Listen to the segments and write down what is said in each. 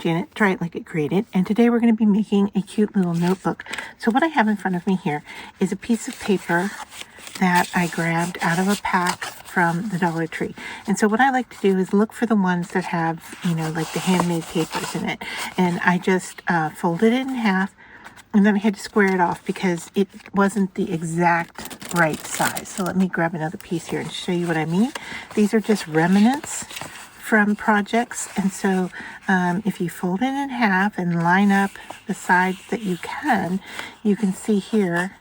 in it, try it like it created. And today we're going to be making a cute little notebook. So what I have in front of me here is a piece of paper that I grabbed out of a pack from the Dollar Tree. And so what I like to do is look for the ones that have, you know, like the handmade papers in it. And I just folded it in half, and then I had to square it off because it wasn't the exact right size. So let me grab another piece here and show you what I mean. These are just remnants from projects. And so if you fold it in half and line up the sides that you can see here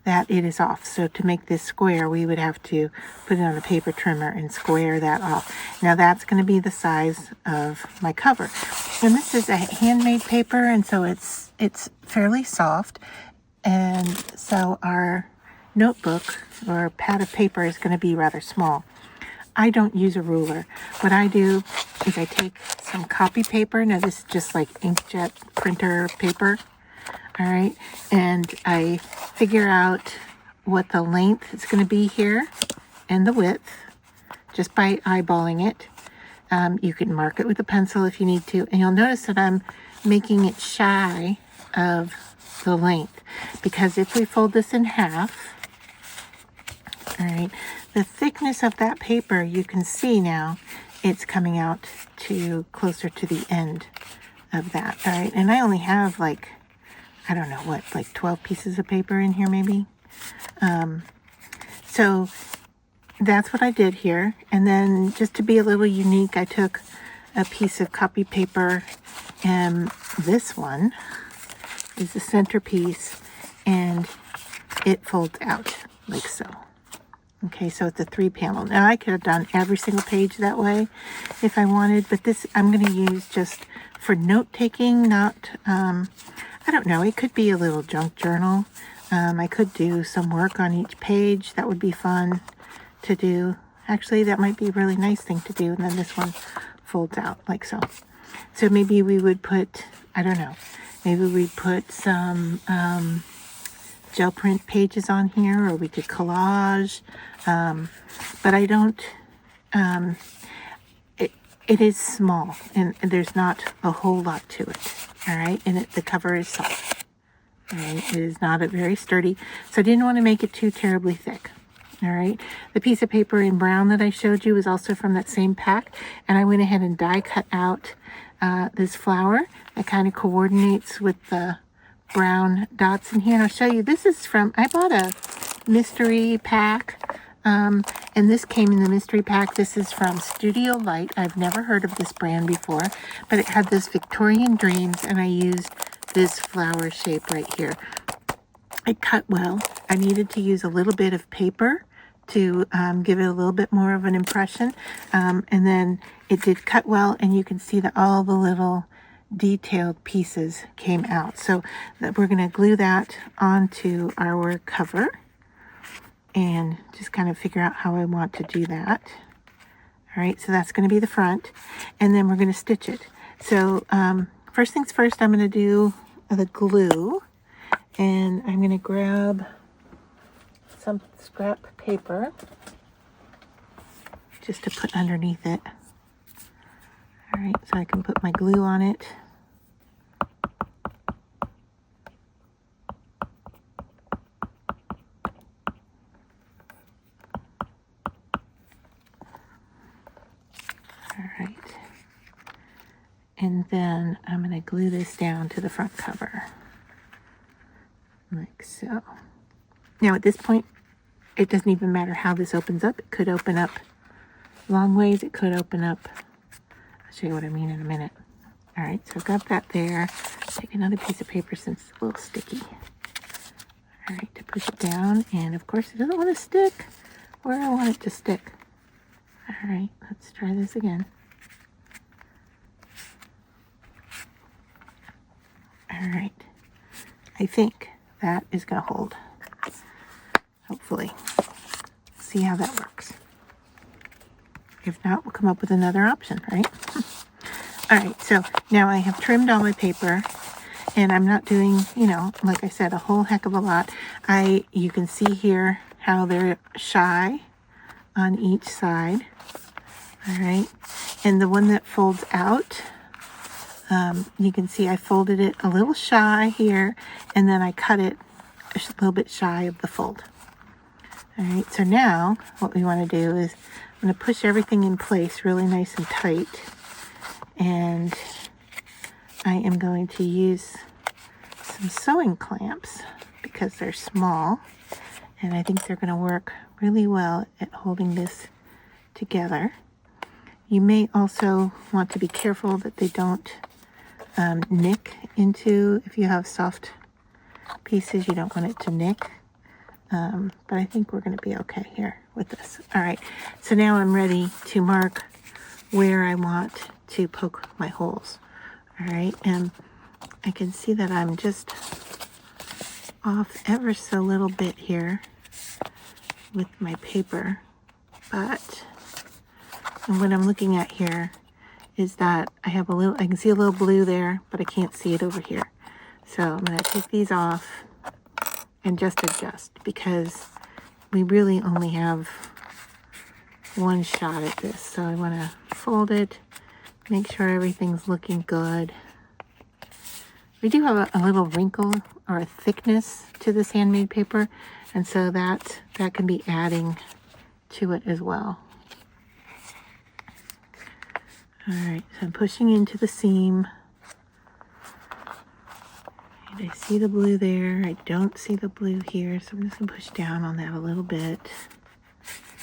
that it is off. So to make this square, we would have to put it on a paper trimmer and square that off. Now that's going to be the size of my cover. And this is a handmade paper, and so it's fairly soft. And so our notebook or pad of paper is going to be rather small. I don't use a ruler. What I do is I take some copy paper. Now this is just like inkjet printer paper. All right, and I figure out what the length is going to be here and the width just by eyeballing it. You can mark it with a pencil if you need to, and you'll notice that I'm making it shy of the length, because if we fold this in half, all right, the thickness of that paper, you can see now it's coming out to closer to the end of that. All right, and I only have like, I don't know what, like 12 pieces of paper in here maybe. So that's what I did here. And then just to be a little unique, I took a piece of copy paper, and this one is the centerpiece, and it folds out like so. Okay, so it's a 3-panel. Now I could have done every single page that way if I wanted, but this I'm going to use just for note-taking, not, I don't know, it could be a little junk journal. I could do some work on each page. That would be fun to do. Actually, that might be a really nice thing to do. And then this one folds out like so. So maybe we would put, I don't know, maybe we'd put some gel print pages on here, or we could collage. But I don't, it is small, and there's not a whole lot to it. All right, and the cover is soft. All right, it is not very sturdy, so I didn't want to make it too terribly thick. All right, the piece of paper in brown that I showed you is also from that same pack, and I went ahead and die cut out this flower that kind of coordinates with the brown dots in here. And I'll show you, this is from, I bought a mystery pack, and this came in the mystery pack. This is from Studio Light. I've never heard of this brand before, but it had this Victorian Dreams, and I used this flower shape right here. It cut well. I needed to use a little bit of paper to give it a little bit more of an impression, and then it did cut well, and you can see that all the little detailed pieces came out. So that we're going to glue that onto our cover and just kind of figure out how I want to do that. All right, so that's going to be the front, and then we're going to stitch it. So first things first, I'm going to do the glue, and I'm going to grab some scrap paper just to put underneath it. All right, so I can put my glue on it. All right. And then I'm going to glue this down to the front cover. Like so. Now at this point, it doesn't even matter how this opens up. It could open up long ways. It could open up. I'll show you what I mean in a minute. All right, so I've got that there. Take another piece of paper since it's a little sticky. All right, to push it down. And of course, it doesn't want to stick where I want it to stick. All right, let's try this again. All right, I think that is going to hold. Hopefully. See how that works. If not, we'll come up with another option, right? All right, so now I have trimmed all my paper, and I'm not doing, you know, like I said, a whole heck of a lot. You can see here how they're shy on each side. All right, and the one that folds out, You can see I folded it a little shy here, and then I cut it a little bit shy of the fold. All right, so now what we want to do is I'm going to push everything in place really nice and tight, and I am going to use some sewing clamps because they're small, and I think they're going to work really well at holding this together. You may also want to be careful that they don't nick into, if you have soft pieces, you don't want it to nick. But I think we're going to be okay here with this. All right, so now I'm ready to mark where I want to poke my holes. All right, and I can see that I'm just off ever so little bit here with my paper, but and what I'm looking at here is that I have I can see a little blue there, but I can't see it over here. So I'm going to take these off and just adjust, because we really only have one shot at this. So I want to fold it, make sure everything's looking good. We do have a little wrinkle or a thickness to this handmade paper, and so that can be adding to it as well. All right, so I'm pushing into the seam. And I see the blue there. I don't see the blue here, so I'm just gonna push down on that a little bit.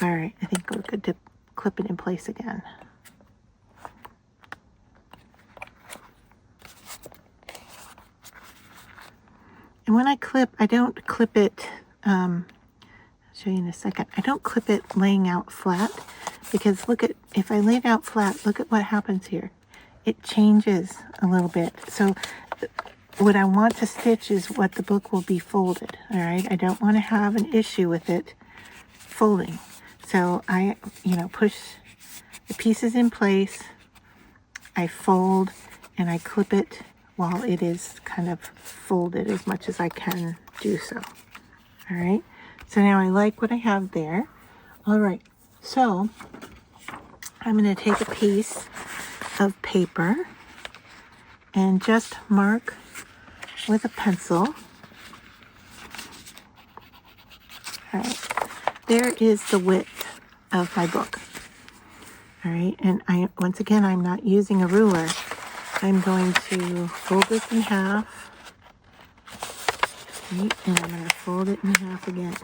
All right, I think we're good to clip it in place again. And when I clip, I don't clip it, I'll show you in a second. I don't clip it laying out flat, because look at, if I lay it out flat, look at what happens here. It changes a little bit. So what I want to stitch is what the book will be folded, all right? I don't want to have an issue with it folding. So I, push the pieces in place, I fold, and I clip it while it is kind of folded as much as I can do so. All right, so now I like what I have there. All right, so I'm going to take a piece of paper and just mark with a pencil. All right, there is the width of my book. All right, and once again, I'm not using a ruler. I'm going to fold this in half, right, and I'm going to fold it in half again.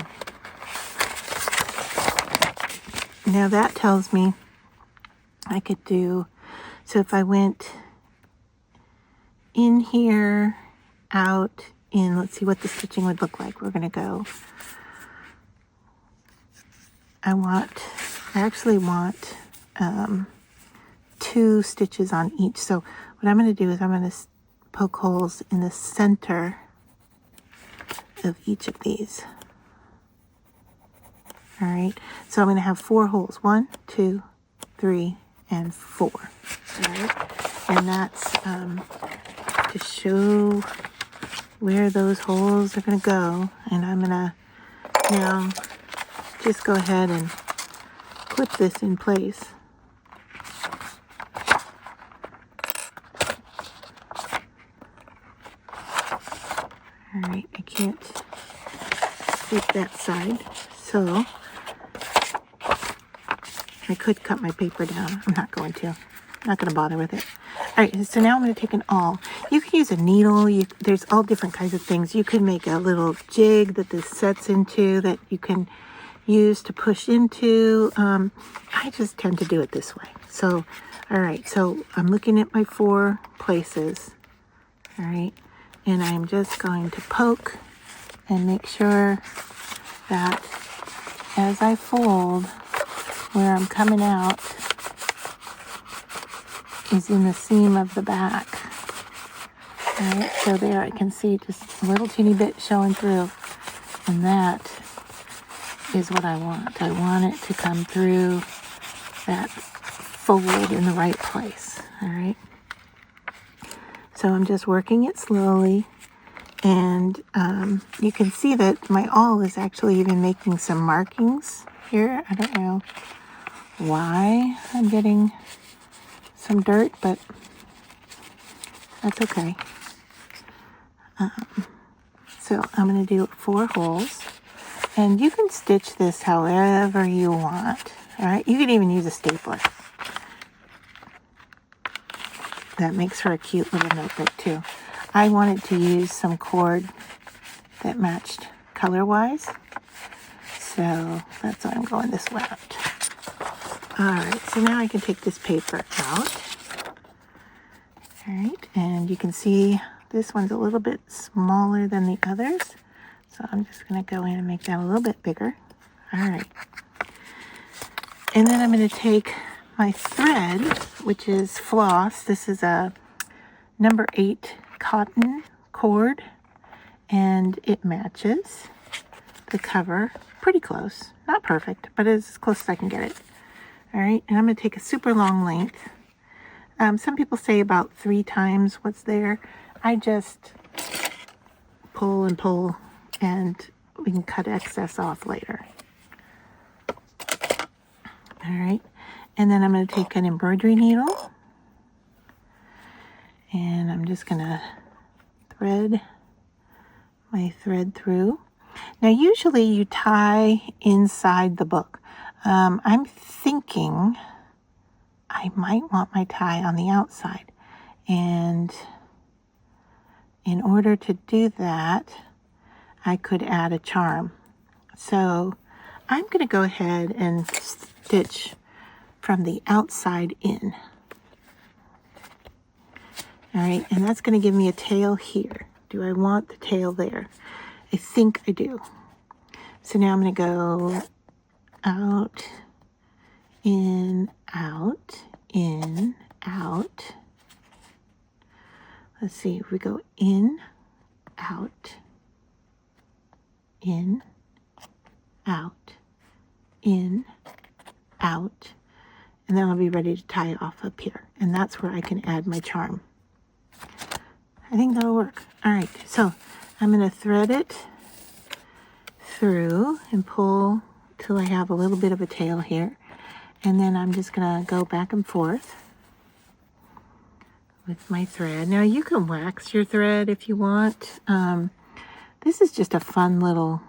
Now that tells me I could do, so if I went in here, out, in, let's see what the stitching would look like. We're going to go, I actually want 2 stitches on each. So what I'm going to do is I'm going to poke holes in the center of each of these. All right, so I'm going to have 4 holes. 1, 2, 3, and 4. All right, and that's to show where those holes are going to go. And I'm going to now just go ahead and clip this in place. All right, I can't take that side, so I could cut my paper down. I'm not going to. I'm not going to bother with it. All right, so now I'm going to take an awl. You can use a needle. There's all different kinds of things. You could make a little jig that this sets into that you can use to push into. I just tend to do it this way. So, all right, so I'm looking at my 4 places. All right, and I'm just going to poke and make sure that as I fold, where I'm coming out is in the seam of the back. All right, so there I can see just a little teeny bit showing through, and that is what I want. I want it to come through that fold in the right place. All right, so I'm just working it slowly, and you can see that my awl is actually even making some markings here. I don't know why I'm getting some dirt, but That's okay. So I'm going to do 4 holes. And you can stitch this however you want. All right, you can even use a stapler. That makes for a cute little notebook too. I wanted to use some cord that matched color-wise. So that's why I'm going this route. All right, so now I can take this paper out. All right, and you can see this one's a little bit smaller than the others. So I'm just going to go in and make that a little bit bigger. All right. And then I'm going to take my thread, which is floss. This is a number 8 cotton cord, and it matches the cover pretty close. Not perfect, but as close as I can get it. All right, and I'm going to take a super long length. Some people say about 3 times what's there. I just pull and pull, and we can cut excess off later. All right, and then I'm going to take an embroidery needle, and I'm just going to thread my thread through. Now, usually you tie inside the book. I'm thinking I might want my tie on the outside, and in order to do that, I could add a charm. So I'm going to go ahead and stitch from the outside in. All right, and that's going to give me a tail here. Do I want the tail there? I think I do. So now I'm going to go out, in, out, in, out. Let's see, if we go in, out, in, out, in, out, and then I'll be ready to tie off up here. And that's where I can add my charm. I think that'll work. All right, so I'm going to thread it through and pull till I have a little bit of a tail here. And then I'm just going to go back and forth with my thread. Now you can wax your thread if you want. This is just a fun little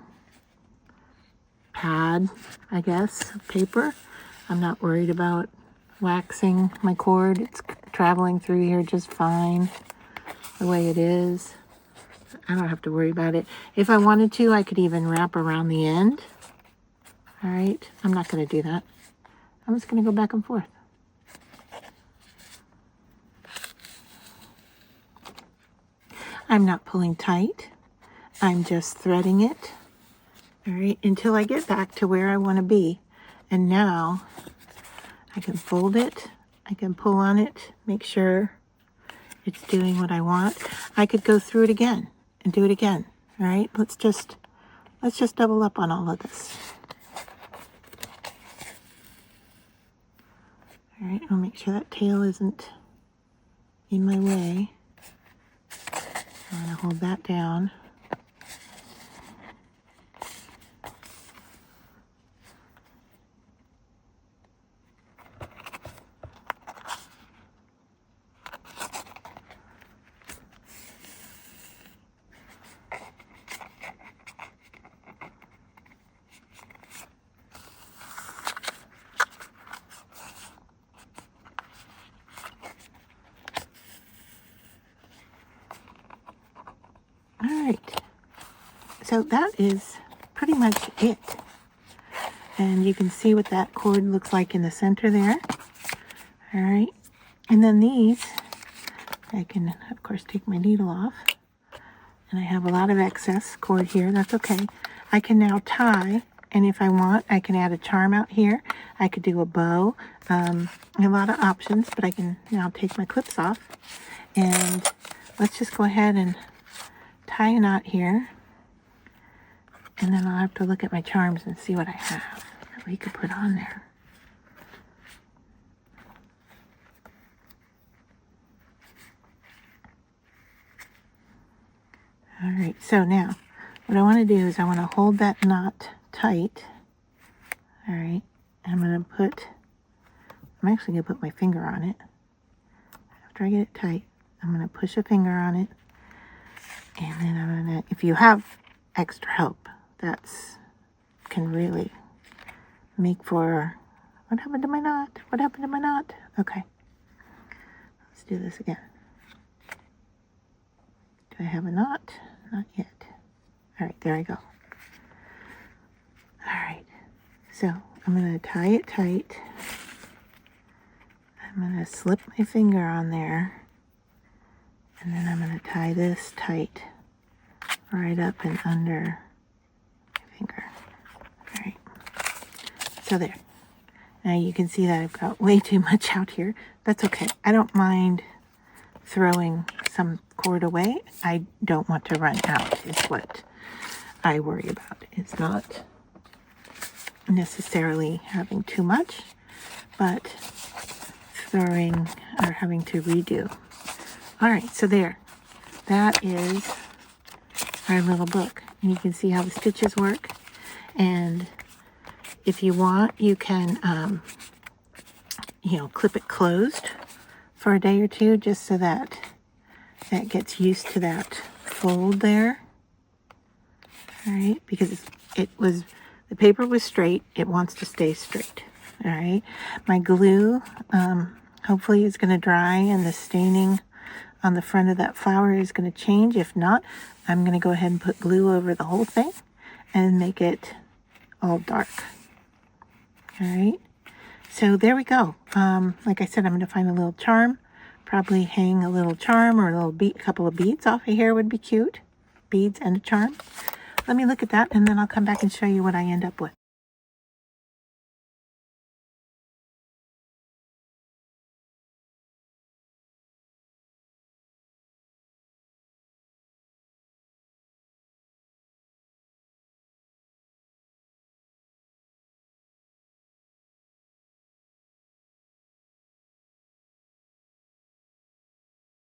pad, I guess, of paper. I'm not worried about waxing my cord. It's traveling through here just fine the way it is. I don't have to worry about it. If I wanted to, I could even wrap around the end. All right, I'm not going to do that. I'm just going to go back and forth. I'm not pulling tight. I'm just threading it, all right, until I get back to where I want to be. And now I can fold it. I can pull on it, make sure it's doing what I want. I could go through it again and do it again. All right, let's just double up on all of this. All right, I'll make sure that tail isn't in my way. I'm going to hold that down. Alright, so that is pretty much it. And you can see what that cord looks like in the center there. Alright, and then these, I can of course take my needle off. And I have a lot of excess cord here, that's okay. I can now tie, and if I want, I can add a charm out here. I could do a bow, a lot of options, but I can now take my clips off. And let's just go ahead and tie a knot here, and then I'll have to look at my charms and see what I have that we could put on there. All right, so now what I want to do is I want to hold that knot tight. All right, I'm actually going to put my finger on it after I get it tight. I'm going to push a finger on it. And then I'm going to, if you have extra help, that's can really make for, what happened to my knot? What happened to my knot? Okay. Let's do this again. Do I have a knot? Not yet. All right, there I go. All right, so I'm going to tie it tight. I'm going to slip my finger on there. And then I'm going to tie this tight right up and under my finger. All right, so there. Now you can see that I've got way too much out here. That's okay. I don't mind throwing some cord away. I don't want to run out is what I worry about. It's not necessarily having too much, but throwing or having to redo. All right, so there. That is our little book. And you can see how the stitches work. And if you want, you can, clip it closed for a day or two just so that that gets used to that fold there. All right, because the paper was straight. It wants to stay straight. All right, my glue hopefully is going to dry and the staining on the front of that flower is going to change. If not, I'm going to go ahead and put glue over the whole thing and make it all dark. All right, so there we go. Like I said, I'm going to find a little charm, probably hang a little charm or a couple of beads off of here would be cute. Beads and a charm. Let me look at that and then I'll come back and show you what I end up with.